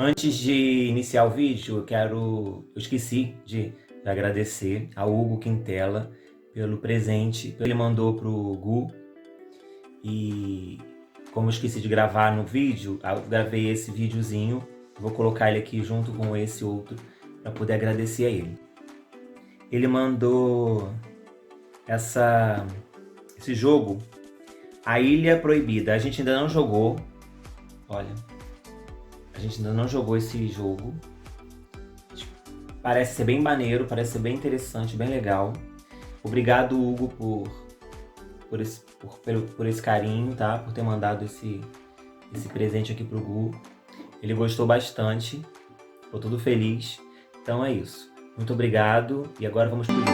Antes de iniciar o vídeo, eu esqueci de agradecer ao Hugo Quintela pelo presente que ele mandou pro Gu. E como eu esqueci de gravar no vídeo, eu gravei esse videozinho. Vou colocar ele aqui junto com esse outro para poder agradecer a ele. Ele mandou esse jogo, A Ilha Proibida. A gente ainda não jogou. Olha, a gente ainda não jogou esse jogo. Parece ser bem maneiro, parece ser bem interessante, bem legal. Obrigado, Hugo, por esse carinho, tá? Por ter mandado esse presente aqui pro Gu. Ele gostou bastante, ficou todo feliz. Então é isso. Muito obrigado e agora vamos pro vídeo.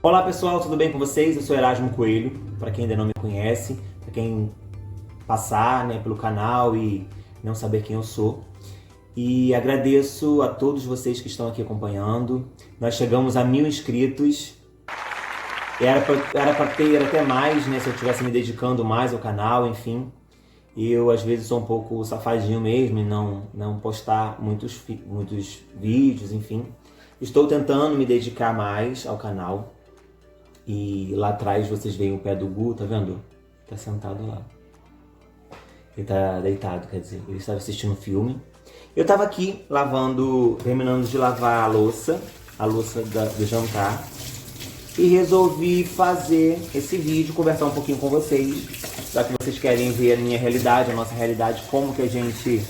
Olá pessoal, tudo bem com vocês? Eu sou Erasmo Coelho, para quem ainda não me conhece, para quem passar pelo canal e não saber quem eu sou. E agradeço a todos vocês que estão aqui acompanhando. Nós chegamos a 1000 inscritos. Era para ter até mais, se eu estivesse me dedicando mais ao canal, enfim. Eu às vezes sou um pouco safadinho mesmo e não postar muitos vídeos, enfim. Estou tentando me dedicar mais ao canal. E lá atrás vocês veem o pé do Gu, tá vendo? Tá sentado lá. Ele tá deitado, quer dizer, ele estava assistindo um filme. Eu tava aqui terminando de lavar a louça do jantar. E resolvi fazer esse vídeo, conversar um pouquinho com vocês. Já que vocês querem ver a minha realidade, a nossa realidade, como que a gente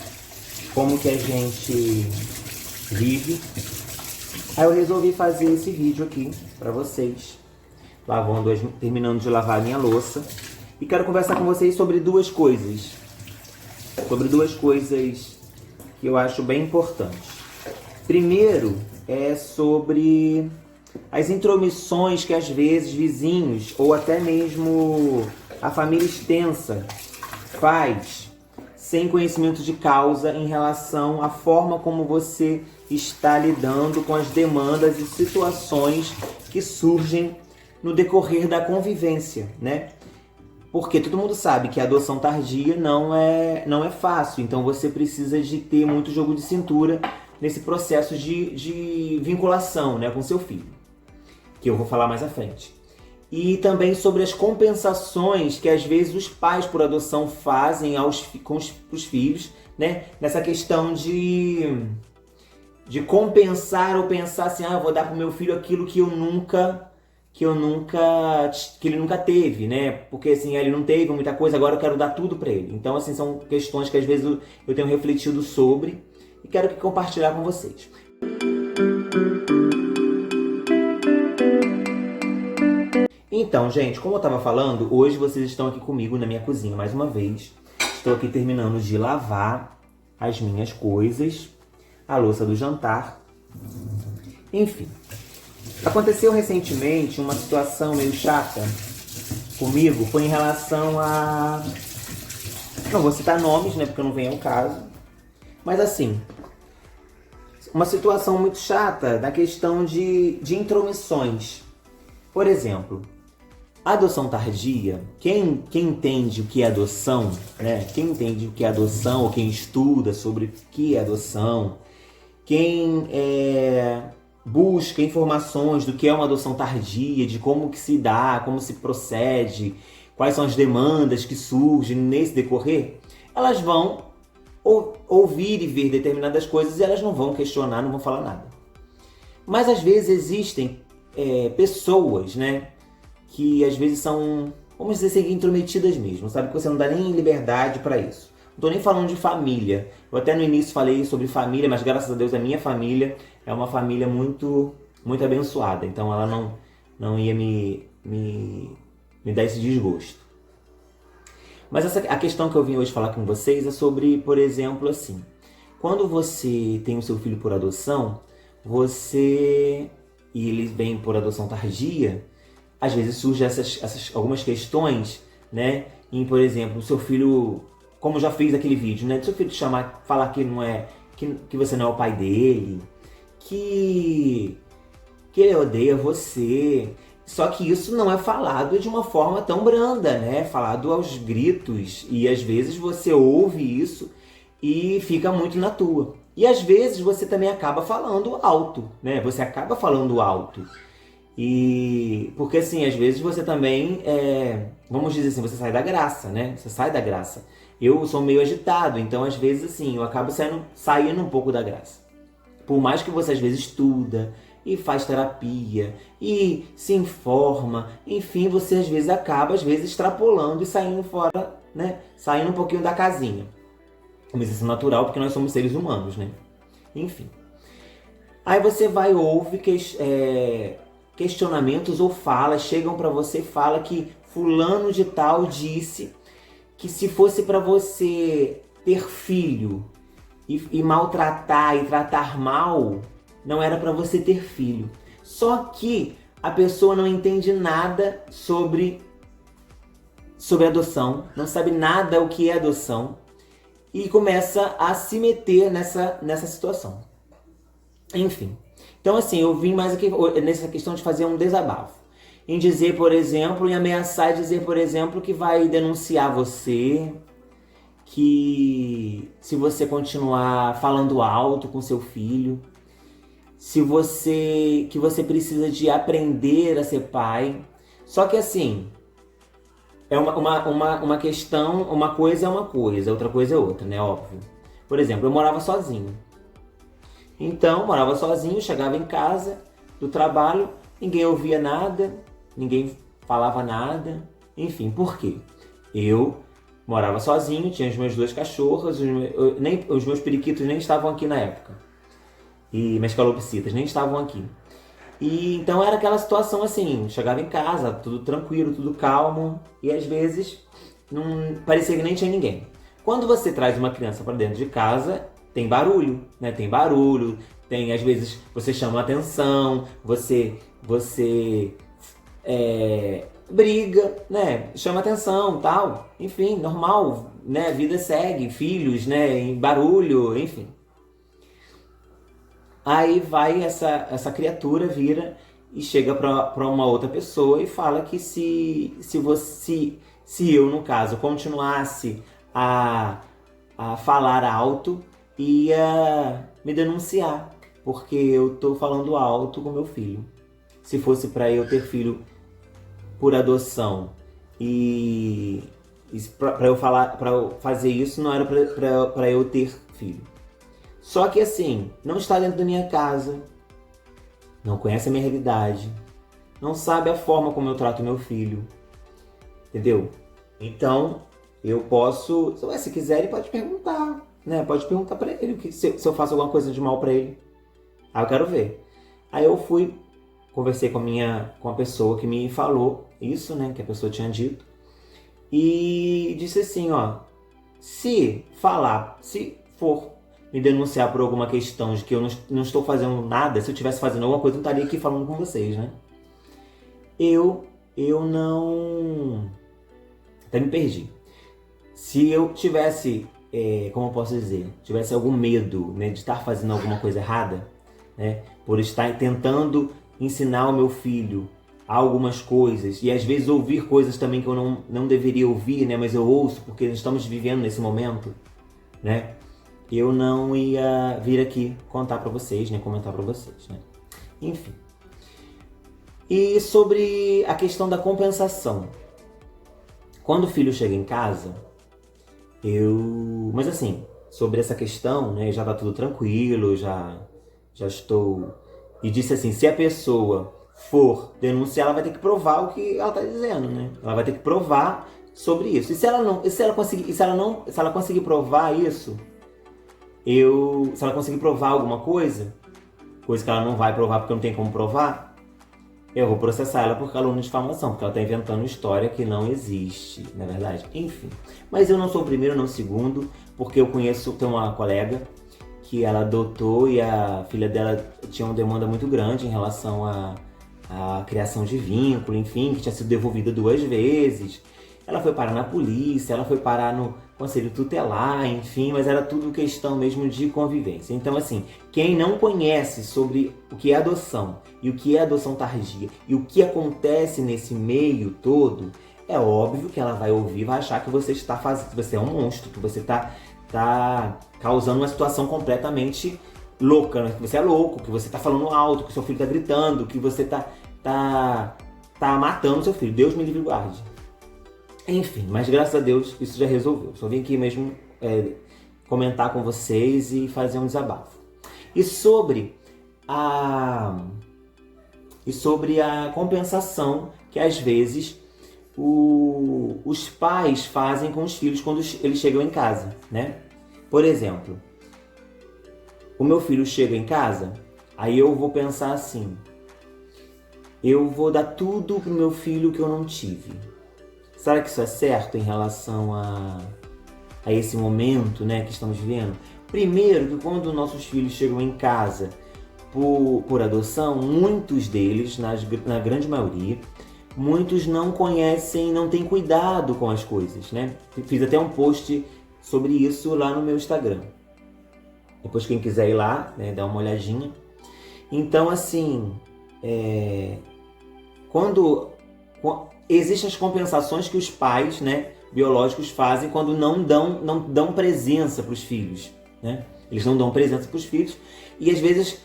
vive. Aí eu resolvi fazer esse vídeo aqui pra vocês. Terminando de lavar a minha louça. E quero conversar com vocês sobre duas coisas. Que eu acho bem importantes. Primeiro é sobre as intromissões que às vezes vizinhos ou até mesmo a família extensa faz sem conhecimento de causa em relação à forma como você está lidando com as demandas e situações que surgem no decorrer da convivência, Porque todo mundo sabe que a adoção tardia não é fácil, então você precisa de ter muito jogo de cintura nesse processo de vinculação com seu filho, que eu vou falar mais à frente. E também sobre as compensações que às vezes os pais por adoção fazem com os filhos, nessa questão de compensar ou pensar assim, eu vou dar pro meu filho aquilo que ele nunca teve, Porque assim, ele não teve muita coisa, agora eu quero dar tudo para ele. Então assim, são questões que às vezes eu tenho refletido sobre e quero compartilhar com vocês. Então, gente, como eu estava falando, hoje vocês estão aqui comigo na minha cozinha mais uma vez. Estou aqui terminando de lavar as minhas coisas, a louça do jantar, enfim. Aconteceu recentemente uma situação meio chata comigo, foi em relação a... Não vou citar nomes, porque não vem ao caso. Mas assim, uma situação muito chata na questão de intromissões. Por exemplo, a adoção tardia, quem entende o que é adoção, Quem entende o que é adoção, ou quem estuda sobre o que é adoção, quem busca informações do que é uma adoção tardia, de como que se dá, como se procede, quais são as demandas que surgem nesse decorrer, elas vão ouvir e ver determinadas coisas e elas não vão questionar, não vão falar nada. Mas às vezes existem pessoas, que às vezes são, vamos dizer assim, intrometidas mesmo, sabe? Que você não dá nem liberdade para isso. Não tô nem falando de família. Eu até no início falei sobre família, mas graças a Deus a minha família é uma família muito, muito abençoada. Então ela não ia me dar esse desgosto. Mas a questão que eu vim hoje falar com vocês é sobre, por exemplo, assim, quando você tem o seu filho por adoção, e ele vem por adoção tardia, às vezes surgem algumas questões, em, por exemplo, o seu filho, como eu já fiz aquele vídeo, do seu filho falar que você não é o pai dele, que que ele odeia você. Só que isso não é falado de uma forma tão branda, né? É falado aos gritos. E às vezes você ouve isso e fica muito na tua. E às vezes você também acaba falando alto, né? Você acaba falando alto. E porque assim, às vezes você também, vamos dizer assim, você sai da graça, né? Você sai da graça. Eu sou meio agitado, então às vezes assim, eu acabo saindo um pouco da graça. Por mais que você às vezes estuda e faz terapia e se informa, enfim, você às vezes acaba extrapolando e saindo fora, né? Saindo um pouquinho da casinha. Mas isso é natural porque nós somos seres humanos, né? Enfim. Aí você vai ouvir questionamentos ou falas, chegam pra você e fala que fulano de tal disse que se fosse pra você ter filho e maltratar e tratar mal, não era pra você ter filho. Só que a pessoa não entende nada sobre adoção, não sabe nada o que é adoção e começa a se meter nessa situação. Enfim. Então assim, eu vim mais aqui nessa questão de fazer um desabafo. Em dizer, por exemplo, em ameaçar e dizer, por exemplo, que vai denunciar você, que se você continuar falando alto com seu filho, que você precisa de aprender a ser pai. Só que assim, é uma questão, uma coisa é uma coisa, outra coisa é outra, né? Óbvio. Por exemplo, eu morava sozinho. Então, morava sozinho, chegava em casa do trabalho, ninguém ouvia nada, ninguém falava nada. Enfim, por quê? Eu morava sozinho, tinha os meus 2 cachorros, os meus periquitos nem estavam aqui na época. E minhas calopsitas nem estavam aqui. E então era aquela situação assim, chegava em casa, tudo tranquilo, tudo calmo, e às vezes não parecia que nem tinha ninguém. Quando você traz uma criança para dentro de casa, tem barulho, né? Tem barulho, às vezes você chama atenção, você briga, né? Chama atenção, tal. Enfim, normal, né? A vida segue, filhos, né? Em barulho, enfim. Aí vai essa criatura, vira e chega para uma outra pessoa e fala que se eu, no caso, continuasse a falar alto, ia me denunciar, porque eu tô falando alto com meu filho. Se fosse para eu ter filho por adoção e para eu fazer isso, não era para eu ter filho. Só que assim, não está dentro da minha casa, não conhece a minha realidade, não sabe a forma como eu trato meu filho, entendeu? Então, eu posso, se quiser, ele pode perguntar, né? Pode perguntar pra ele se eu faço alguma coisa de mal pra ele. Aí eu quero ver. Aí eu fui, conversei com a pessoa que me falou isso, né? Que a pessoa tinha dito. E disse assim, ó, se for me denunciar por alguma questão de que eu não estou fazendo nada, se eu estivesse fazendo alguma coisa, eu não estaria aqui falando com vocês, né? Eu não... Até me perdi. Se eu tivesse, como eu posso dizer, tivesse algum medo, né, de estar fazendo alguma coisa errada, né, por estar tentando ensinar o meu filho algumas coisas, e às vezes ouvir coisas também que eu não deveria ouvir, né, mas eu ouço porque estamos vivendo nesse momento, né, eu não ia vir aqui contar pra vocês, né, comentar pra vocês, né. Enfim. E sobre a questão da compensação. Quando o filho chega em casa, mas assim, sobre essa questão, né, já tá tudo tranquilo, já estou... E disse assim, se a pessoa for denunciar, ela vai ter que provar o que ela tá dizendo, né? Ela vai ter que provar sobre isso. E se ela conseguir provar isso, se ela conseguir provar alguma coisa que ela não vai provar porque não tem como provar, eu vou processar ela por calúnia e difamação, porque ela está inventando história que não existe, na verdade. Enfim. Mas eu não sou o primeiro, não o segundo, porque eu tenho uma colega que ela adotou e a filha dela tinha uma demanda muito grande em relação à criação de vínculo, enfim, que tinha sido devolvida 2 vezes. Ela foi parar na polícia, ela foi parar conselho tutelar, enfim, mas era tudo questão mesmo de convivência. Então, assim, quem não conhece sobre o que é adoção e o que é adoção tardia e o que acontece nesse meio todo, é óbvio que ela vai ouvir, vai achar que você está fazendo, que você é um monstro, que você está causando uma situação completamente louca, né? Que você é louco, que você está falando alto, que seu filho está gritando, que você tá matando seu filho. Deus me livre e guarde. Enfim, mas graças a Deus isso já resolveu. Só vim aqui mesmo comentar com vocês e fazer um desabafo. E sobre a compensação que às vezes os pais fazem com os filhos quando eles chegam em casa, né? Por exemplo, o meu filho chega em casa, aí eu vou pensar assim: eu vou dar tudo pro meu filho que eu não tive. Será que isso é certo em relação a esse momento, né, que estamos vivendo? Primeiro, que quando nossos filhos chegam em casa por adoção, muitos deles, na grande maioria, muitos não conhecem, não têm cuidado com as coisas, né? Fiz até um post sobre isso lá no meu Instagram. Depois quem quiser ir lá, né, dar uma olhadinha. Então, assim, quando existem as compensações que os pais, né, biológicos fazem quando não dão presença para os filhos, né? Eles não dão presença para os filhos e às vezes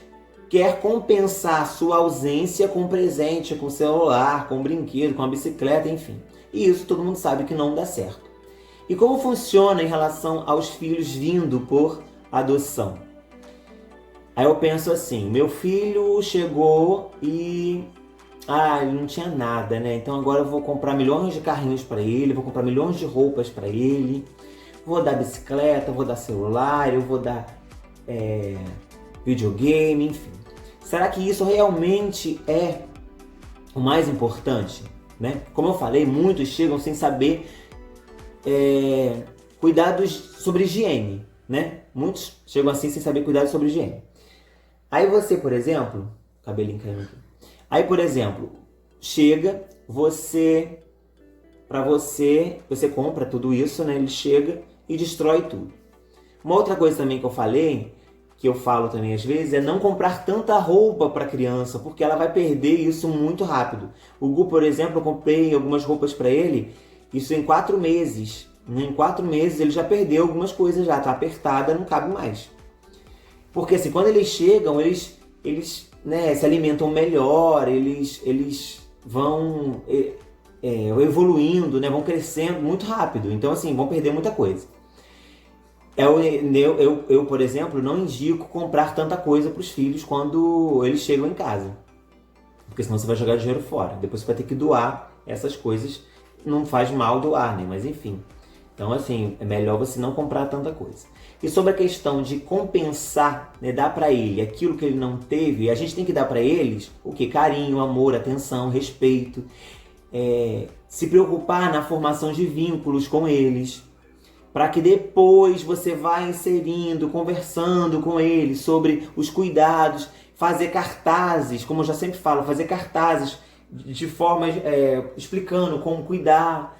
quer compensar a sua ausência com presente, com celular, com brinquedo, com a bicicleta, enfim. E isso todo mundo sabe que não dá certo. E como funciona em relação aos filhos vindo por adoção? Aí eu penso assim: meu filho chegou e ele não tinha nada, né? Então agora eu vou comprar milhões de carrinhos para ele, vou comprar milhões de roupas para ele, vou dar bicicleta, vou dar celular, eu vou dar videogame, enfim. Será que isso realmente é o mais importante, né? Como eu falei, muitos chegam sem saber cuidados sobre higiene, né? Muitos chegam assim sem saber cuidados sobre higiene. Aí você, por exemplo, cabelinho caindo aqui. Aí, por exemplo, chega, você compra tudo isso, né? Ele chega e destrói tudo. Uma outra coisa também que eu falei, que eu falo também às vezes, é não comprar tanta roupa para a criança, porque ela vai perder isso muito rápido. O Gu, por exemplo, eu comprei algumas roupas para ele, isso em 4 meses. Em 4 meses ele já perdeu algumas coisas, já tá apertada, não cabe mais. Porque assim, quando eles chegam, eles né, se alimentam melhor, eles vão evoluindo, né, vão crescendo muito rápido. Então assim, vão perder muita coisa. Eu, por exemplo, não indico comprar tanta coisa para os filhos quando eles chegam em casa. Porque senão você vai jogar dinheiro fora. Depois você vai ter que doar essas coisas. Não faz mal doar, né? Mas enfim. Então, assim, é melhor você não comprar tanta coisa. E sobre a questão de compensar, né, dar para ele aquilo que ele não teve, a gente tem que dar para eles o quê? Carinho, amor, atenção, respeito. Se preocupar na formação de vínculos com eles. Para que depois você vá inserindo, conversando com eles sobre os cuidados, fazer cartazes, como eu já sempre falo, fazer cartazes de forma explicando como cuidar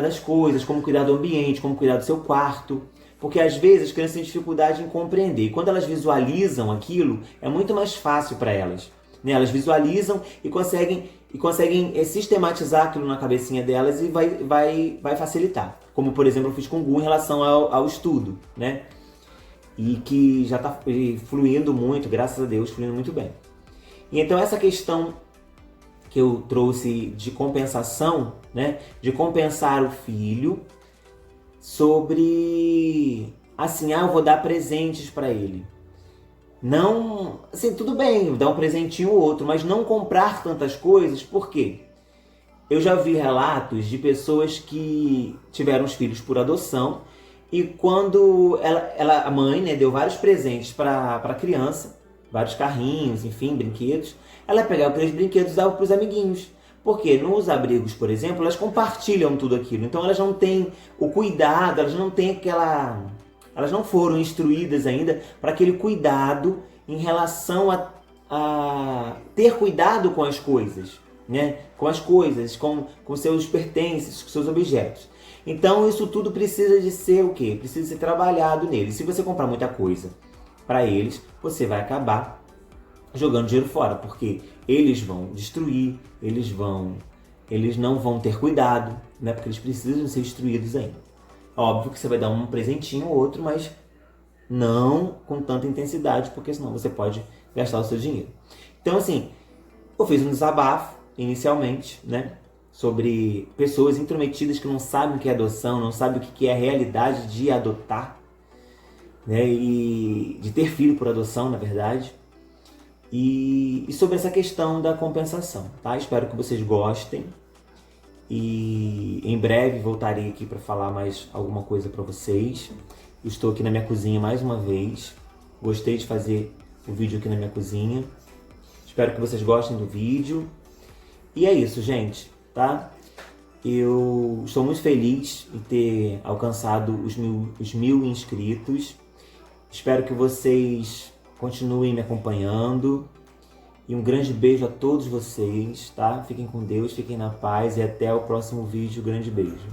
das coisas, como cuidar do ambiente, como cuidar do seu quarto. Porque às vezes as crianças têm dificuldade em compreender. E quando elas visualizam aquilo, é muito mais fácil para elas. Né? Elas visualizam e conseguem sistematizar aquilo na cabecinha delas e vai facilitar. Como, por exemplo, eu fiz com o Gu em relação ao estudo, né? E que já está fluindo muito, graças a Deus, fluindo muito bem. E então essa questão que eu trouxe de compensação, né? De compensar o filho sobre, assim, eu vou dar presentes para ele. Não, assim, tudo bem, dar um presentinho ou outro, mas não comprar tantas coisas, por quê? Eu já vi relatos de pessoas que tiveram os filhos por adoção e quando a mãe, né, deu vários presentes para a criança, vários carrinhos, enfim, brinquedos, ela pegava aqueles brinquedos e dava para os amiguinhos. Porque nos abrigos, por exemplo, elas compartilham tudo aquilo. Então elas não têm o cuidado, elas não têm elas não foram instruídas ainda para aquele cuidado em relação a ter cuidado com as coisas, né? Com as coisas, com seus pertences, com seus objetos. Então isso tudo precisa de ser o quê? Precisa ser trabalhado neles. Se você comprar muita coisa para eles, você vai acabar jogando dinheiro fora, porque eles vão destruir, eles não vão ter cuidado, né? Porque eles precisam ser destruídos ainda. Óbvio que você vai dar um presentinho ou outro, mas não com tanta intensidade, porque senão você pode gastar o seu dinheiro. Então, assim, eu fiz um desabafo inicialmente, né? Sobre pessoas intrometidas que não sabem o que é adoção, não sabem o que é a realidade de adotar, né? E de ter filho por adoção, na verdade. E sobre essa questão da compensação, tá? Espero que vocês gostem. E em breve voltarei aqui para falar mais alguma coisa para vocês. Eu estou aqui na minha cozinha mais uma vez. Gostei de fazer o vídeo aqui na minha cozinha. Espero que vocês gostem do vídeo. E é isso, gente, tá? Eu estou muito feliz em ter alcançado os mil inscritos. Espero que vocês continuem me acompanhando. E um grande beijo a todos vocês, tá? Fiquem com Deus, fiquem na paz e até o próximo vídeo. Grande beijo.